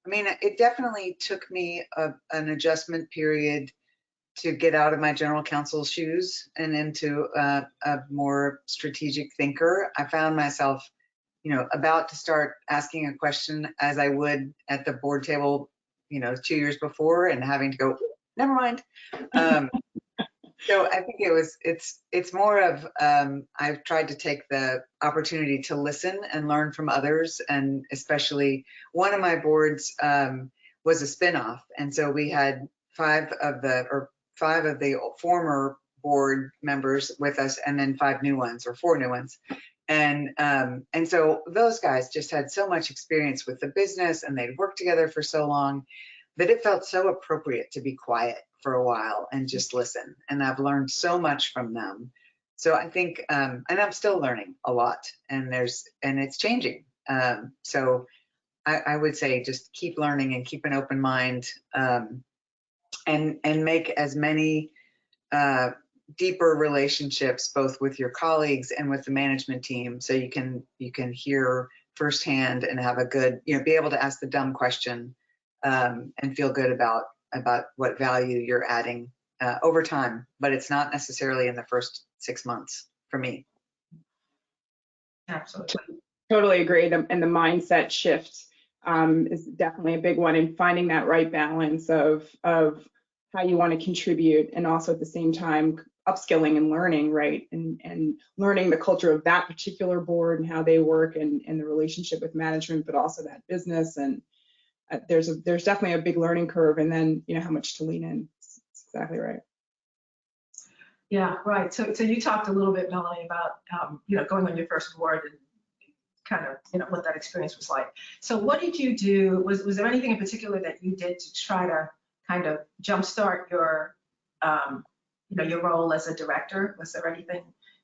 mean, it definitely took me an adjustment period to get out of my general counsel's shoes and into a more strategic thinker. I found myself, about to start asking a question as I would at the board table, 2 years before, and having to go, never mind. So I think it's more of, I've tried to take the opportunity to listen and learn from others. And especially one of my boards was a spinoff. And so we had five of the former board members with us, and then 4 new ones. And so those guys just had so much experience with the business, and they'd worked together for so long. that it felt so appropriate to be quiet for a while and just listen. And I've learned so much from them. So I think, and I'm still learning a lot, and it's changing. So I would say just keep learning and keep an open mind, and make as many deeper relationships, both with your colleagues and with the management team, so you can hear firsthand and have a good, be able to ask the dumb question, and feel good about what value you're adding over time. But it's not necessarily in the first 6 months for me. Absolutely. Totally agreed. And the mindset shift is definitely a big one, in finding that right balance of how you want to contribute, and also at the same time upskilling and learning, right? And learning the culture of that particular board and how they work, and the relationship with management, but also that business. And there's definitely a big learning curve, and then how much to lean in. That's exactly right. Yeah, right. So you talked a little bit, Melanie, about going on your first board and kind of what that experience was like. So what did you do? Was there anything in particular that you did to try to kind of jumpstart your your role as a director? Was there anything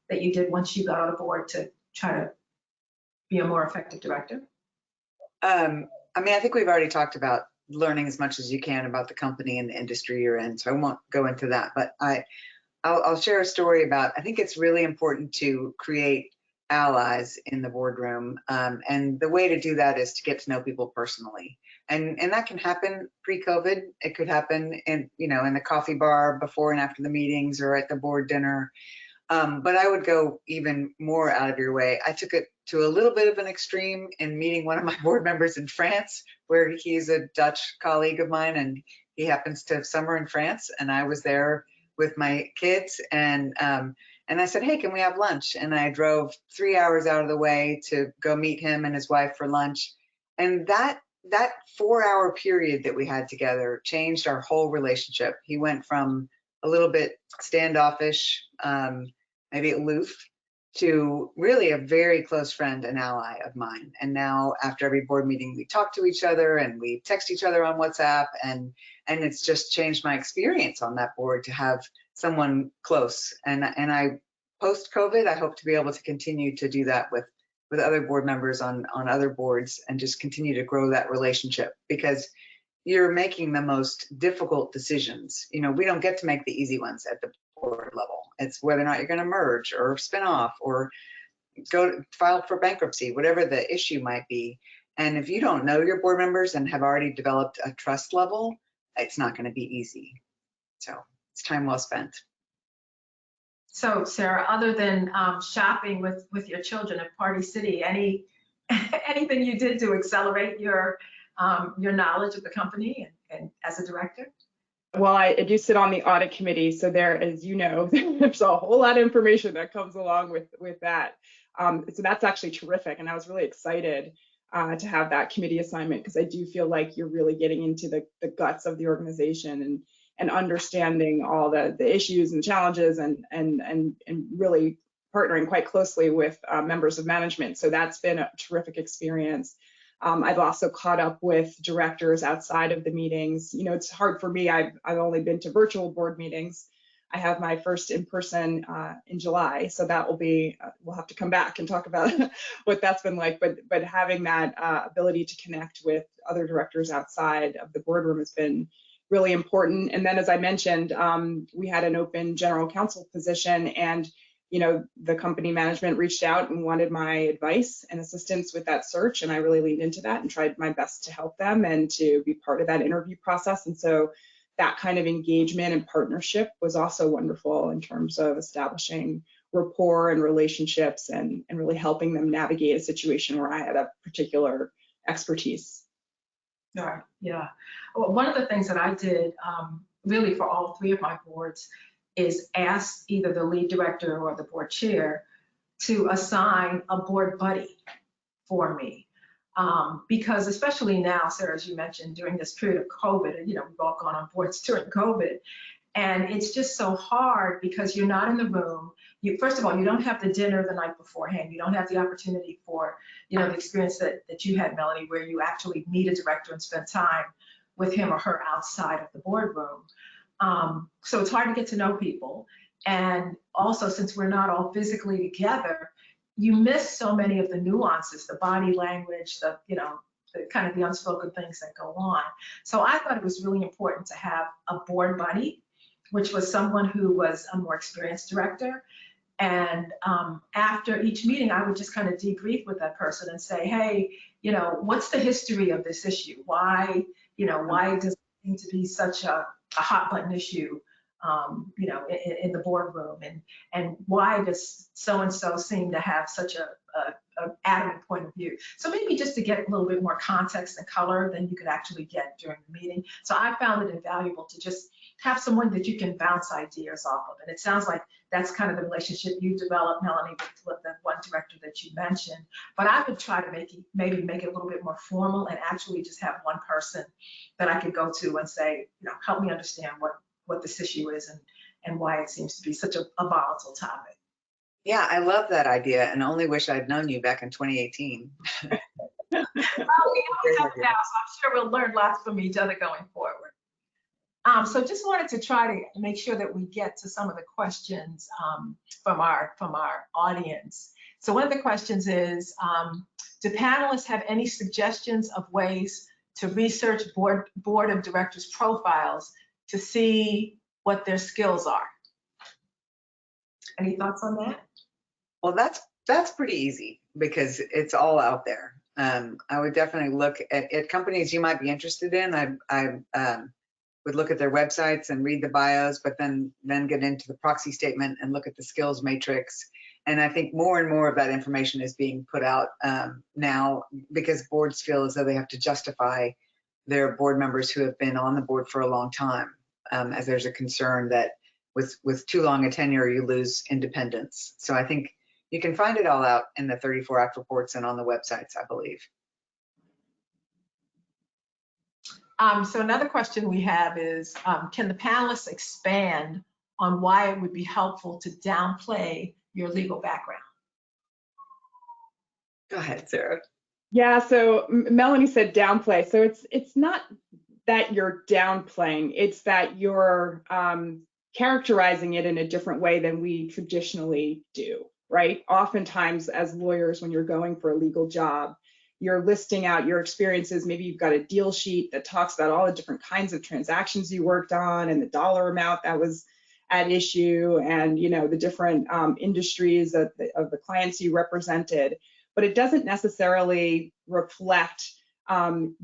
that you did once you got on a board to try to be a more effective director? I mean, I think we've already talked about learning as much as you can about the company and the industry you're in, so I won't go into that. But I'll share a story about, I think it's really important to create allies in the boardroom, and the way to do that is to get to know people personally, and that can happen pre-COVID. It could happen in in the coffee bar before and after the meetings, or at the board dinner. But I would go even more out of your way. I took it to a little bit of an extreme in meeting one of my board members in France, where he's a Dutch colleague of mine, and he happens to have summer in France, and I was there with my kids, and I said, hey, can we have lunch? And I drove 3 hours out of the way to go meet him and his wife for lunch. And that 4-hour period that we had together changed our whole relationship. He went from a little bit standoffish, maybe aloof, to really a very close friend and ally of mine. And now after every board meeting, we talk to each other and we text each other on WhatsApp, and it's just changed my experience on that board to have someone close. And I, post-COVID, I hope to be able to continue to do that with other board members on other boards, and just continue to grow that relationship, because you're making the most difficult decisions. We don't get to make the easy ones at the board level. It's whether or not you're going to merge or spin off or go file for bankruptcy, whatever the issue might be. And if you don't know your board members and have already developed a trust level, it's not going to be easy. So it's time well spent. So Sarah, other than shopping with your children at Party City, anything you did to accelerate your knowledge of the company and as a director? Well, I do sit on the audit committee, so there, as you know, there's a whole lot of information that comes along with that. So that's actually terrific, and I was really excited to have that committee assignment, because I do feel like you're really getting into the guts of the organization and understanding all the issues and challenges, and really partnering quite closely with members of management. So that's been a terrific experience. I've also caught up with directors outside of the meetings. It's hard for me. I've only been to virtual board meetings. I have my first in person in July, so that will be, we'll have to come back and talk about what that's been like. But having that ability to connect with other directors outside of the boardroom has been really important. And then, as I mentioned, we had an open general counsel position, and the company management reached out and wanted my advice and assistance with that search, and I really leaned into that and tried my best to help them and to be part of that interview process. And so that kind of engagement and partnership was also wonderful in terms of establishing rapport and relationships, and really helping them navigate a situation where I had a particular expertise. Yeah. Well, one of the things that I did really for all 3 of my boards is ask either the lead director or the board chair to assign a board buddy for me. Because especially now, Sarah, as you mentioned, during this period of COVID, we've all gone on boards during COVID, and it's just so hard because you're not in the room. First of all, you don't have the dinner the night beforehand. You don't have the opportunity for, the experience that you had, Melanie, where you actually meet a director and spend time with him or her outside of the boardroom. So it's hard to get to know people. And also, since we're not all physically together, you miss so many of the nuances, the body language, the kind of the unspoken things that go on. So I thought it was really important to have a board buddy, which was someone who was a more experienced director. And after each meeting, I would just kind of debrief with that person and say, hey, what's the history of this issue? Why does it seem to be such a hot button issue, in the boardroom, and why does so-and-so seem to have such a adamant point of view? So maybe just to get a little bit more context and color than you could actually get during the meeting. So I found it invaluable to just have someone that you can bounce ideas off of. And it sounds like that's kind of the relationship you developed, Melanie, with the one director that you mentioned. But I would try to maybe make it a little bit more formal and actually just have one person that I could go to and say, help me understand what this issue is and why it seems to be such a volatile topic. Yeah, I love that idea, and only wish I'd known you back in 2018. Well, we know each other now, so I'm sure we'll learn lots from each other going forward. So just wanted to try to make sure that we get to some of the questions from our audience. So one of the questions is, do panelists have any suggestions of ways to research board of directors profiles to see what their skills are? Any thoughts on that? Well, that's pretty easy because it's all out there. I would definitely look at companies you might be interested in. I would look at their websites and read the bios, but then get into the proxy statement and look at the skills matrix. And I think more and more of that information is being put out now because boards feel as though they have to justify their board members who have been on the board for a long time, as there's a concern that with too long a tenure, you lose independence. So I think you can find it all out in the 34 Act reports and on the websites, I believe. So another question we have is, can the panelists expand on why it would be helpful to downplay your legal background? Go ahead, Sarah. Yeah, so Melanie said downplay. So it's not that you're downplaying, it's that you're characterizing it in a different way than we traditionally do, right? Oftentimes as lawyers, when you're going for a legal job, you're listing out your experiences. Maybe you've got a deal sheet that talks about all the different kinds of transactions you worked on and the dollar amount that was at issue and the different industries of the clients you represented. But it doesn't necessarily reflect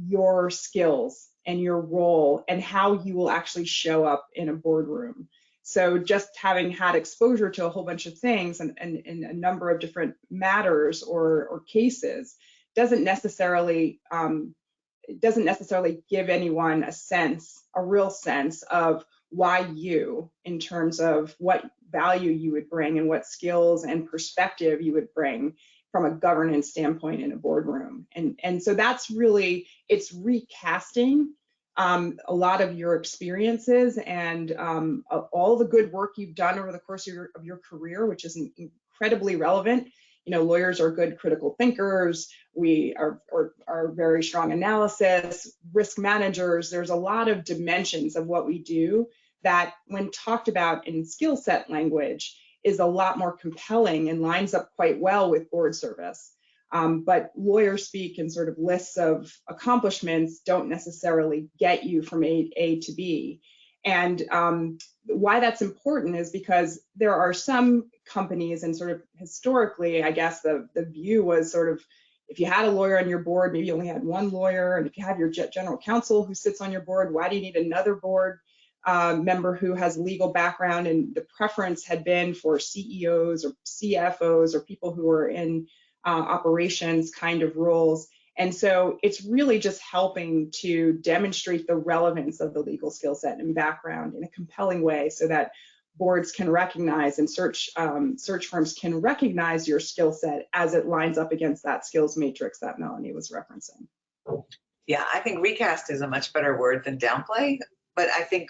your skills and your role and how you will actually show up in a boardroom. So just having had exposure to a whole bunch of things and a number of different matters or cases doesn't necessarily give anyone a real sense of why you, in terms of what value you would bring and what skills and perspective you would bring from a governance standpoint in a boardroom. And so that's really, it's recasting a lot of your experiences and all the good work you've done over the course of your career, which is incredibly relevant. Lawyers are good critical thinkers. We are very strong analysis, risk managers. There's a lot of dimensions of what we do that, when talked about in skill set language, is a lot more compelling and lines up quite well with board service. But lawyer speak and sort of lists of accomplishments don't necessarily get you from A to B. And why that's important is because there are some companies, and sort of historically, I guess the view was sort of, if you had a lawyer on your board, maybe you only had one lawyer, and if you have your general counsel who sits on your board, why do you need another board member who has legal background? And the preference had been for CEOs or CFOs or people who are in operations kind of roles. And so it's really just helping to demonstrate the relevance of the legal skill set and background in a compelling way so that boards can recognize and search firms can recognize your skill set as it lines up against that skills matrix that Melanie was referencing. Yeah, I think recast is a much better word than downplay, but I think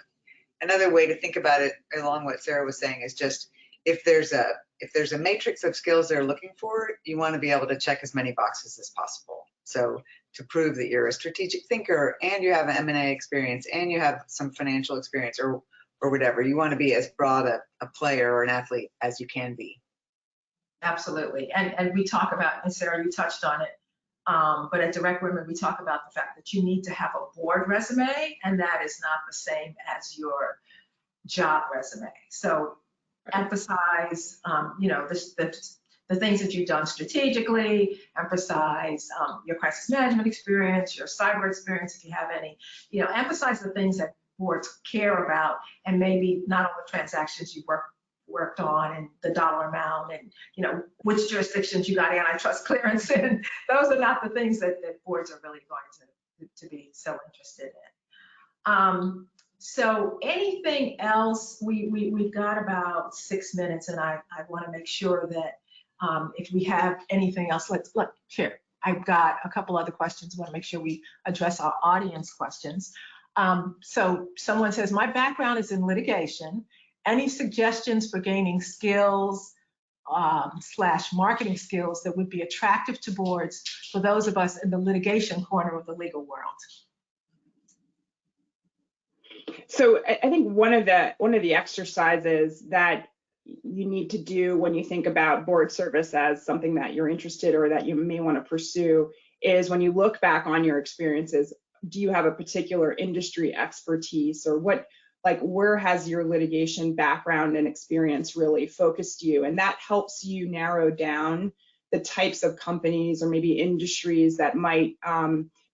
another way to think about it, along what Sarah was saying, is just if there's a matrix of skills they're looking for, you want to be able to check as many boxes as possible. So to prove that you're a strategic thinker and you have an M&A experience and you have some financial experience or whatever. You want to be as broad a player or an athlete as you can be. Absolutely. And we talk about, and Sarah, you touched on it, but at Direct Women, we talk about the fact that you need to have a board resume, and that is not the same as your job resume. So emphasize, you know, the things that you've done strategically, emphasize your crisis management experience, your cyber experience, if you have any, you know, emphasize the things that boards care about, and maybe not all the transactions you worked on and the dollar amount and, you know, which jurisdictions you got antitrust clearance in. Those are not the things that boards are really going to be so interested in. So anything else? We've got about 6 minutes, and I want to make sure that if we have anything else, let's look here. I've got a couple other questions. I want to make sure we address our audience questions. So someone says, my background is in litigation. Any suggestions for gaining skills / marketing skills that would be attractive to boards for those of us in the litigation corner of the legal world? So I think one of the exercises that you need to do when you think about board service as something that you're interested or that you may want to pursue is when you look back on your experiences, do you have a particular industry expertise, or where has your litigation background and experience really focused you? And that helps you narrow down the types of companies or maybe industries that might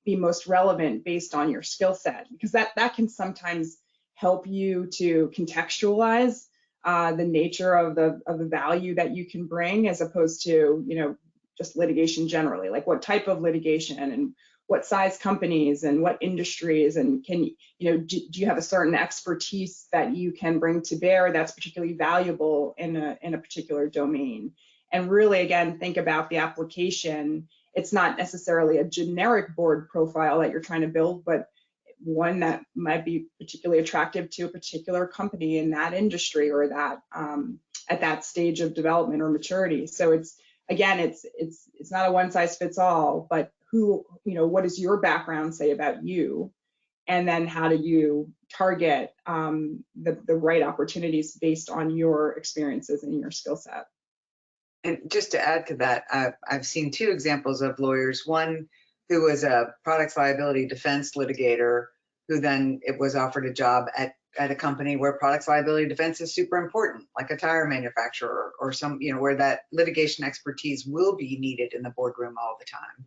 be most relevant based on your skill set, because that can sometimes help you to contextualize the nature of the value that you can bring, as opposed to, you know, just litigation generally, like what type of litigation and what size companies and what industries, and do you have a certain expertise that you can bring to bear that's particularly valuable in a particular domain? And really, again, think about the application. It's not necessarily a generic board profile that you're trying to build, but one that might be particularly attractive to a particular company in that industry or that at that stage of development or maturity. So it's not a one size fits all, but what does your background say about you? And then how do you target the right opportunities based on your experiences and your skill set? And just to add to that, I've seen 2 examples of lawyers. One who was a products liability defense litigator, who then was offered a job at a company where products liability defense is super important, like a tire manufacturer or some, where that litigation expertise will be needed in the boardroom all the time.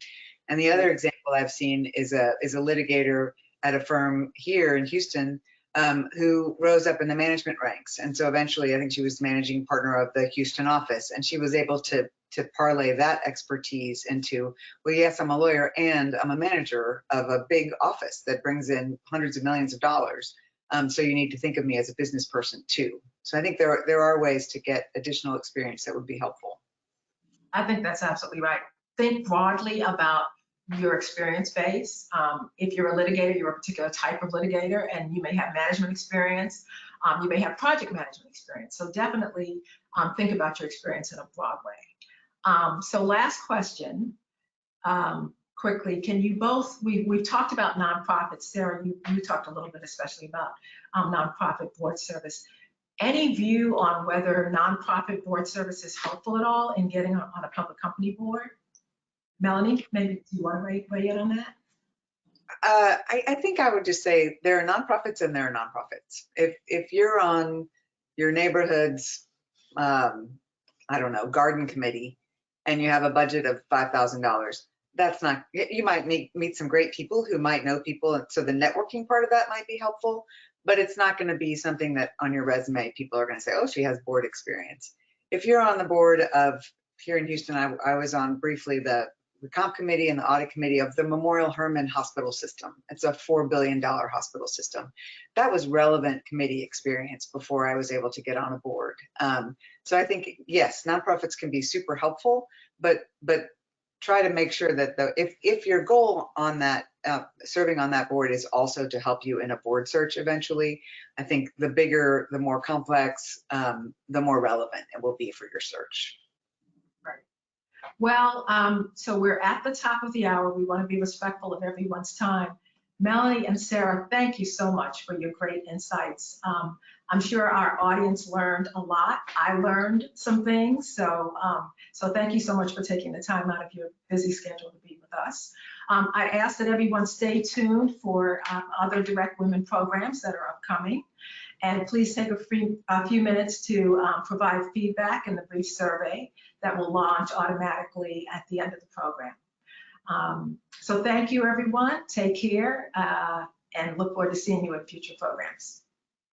And the other example I've seen is a litigator at a firm here in Houston who rose up in the management ranks. And so eventually, I think she was managing partner of the Houston office, and she was able to parlay that expertise into, well, yes, I'm a lawyer and I'm a manager of a big office that brings in hundreds of millions of dollars. So you need to think of me as a business person too. So I think there are ways to get additional experience that would be helpful. I think that's absolutely right. Think broadly about your experience base. If you're a litigator, you're a particular type of litigator, and you may have management experience. You may have project management experience. So definitely think about your experience in a broad way. So last question, quickly, can you both, we've talked about nonprofits. Sarah, you talked a little bit especially about nonprofit board service. Any view on whether nonprofit board service is helpful at all in getting on a public company board? Melanie, maybe do you want to weigh in on that? I think I would just say there are nonprofits and there are nonprofits. If you're on your neighborhood's, I don't know, garden committee, and you have a budget of $5,000, that's not, you might meet some great people who might know people, and so the networking part of that might be helpful, but it's not going to be something that on your resume people are going to say, oh, she has board experience. If you're on the board of, here in Houston, I was on briefly the comp committee and the audit committee of the Memorial Hermann Hospital System. It's a $4 billion hospital system. That was relevant committee experience before I was able to get on a board. So I think, yes, nonprofits can be super helpful, but try to make sure that if your goal on that, serving on that board is also to help you in a board search eventually, I think the bigger, the more complex, the more relevant it will be for your search. Well, so we're at the top of the hour. We want to be respectful of everyone's time. Melanie and Sarah, thank you so much for your great insights. I'm sure our audience learned a lot. I learned some things. So thank you so much for taking the time out of your busy schedule to be with us. I ask that everyone stay tuned for other Direct Women programs that are upcoming. And please take a few minutes to provide feedback in the brief survey that will launch automatically at the end of the program. So thank you, everyone. Take care and look forward to seeing you in future programs.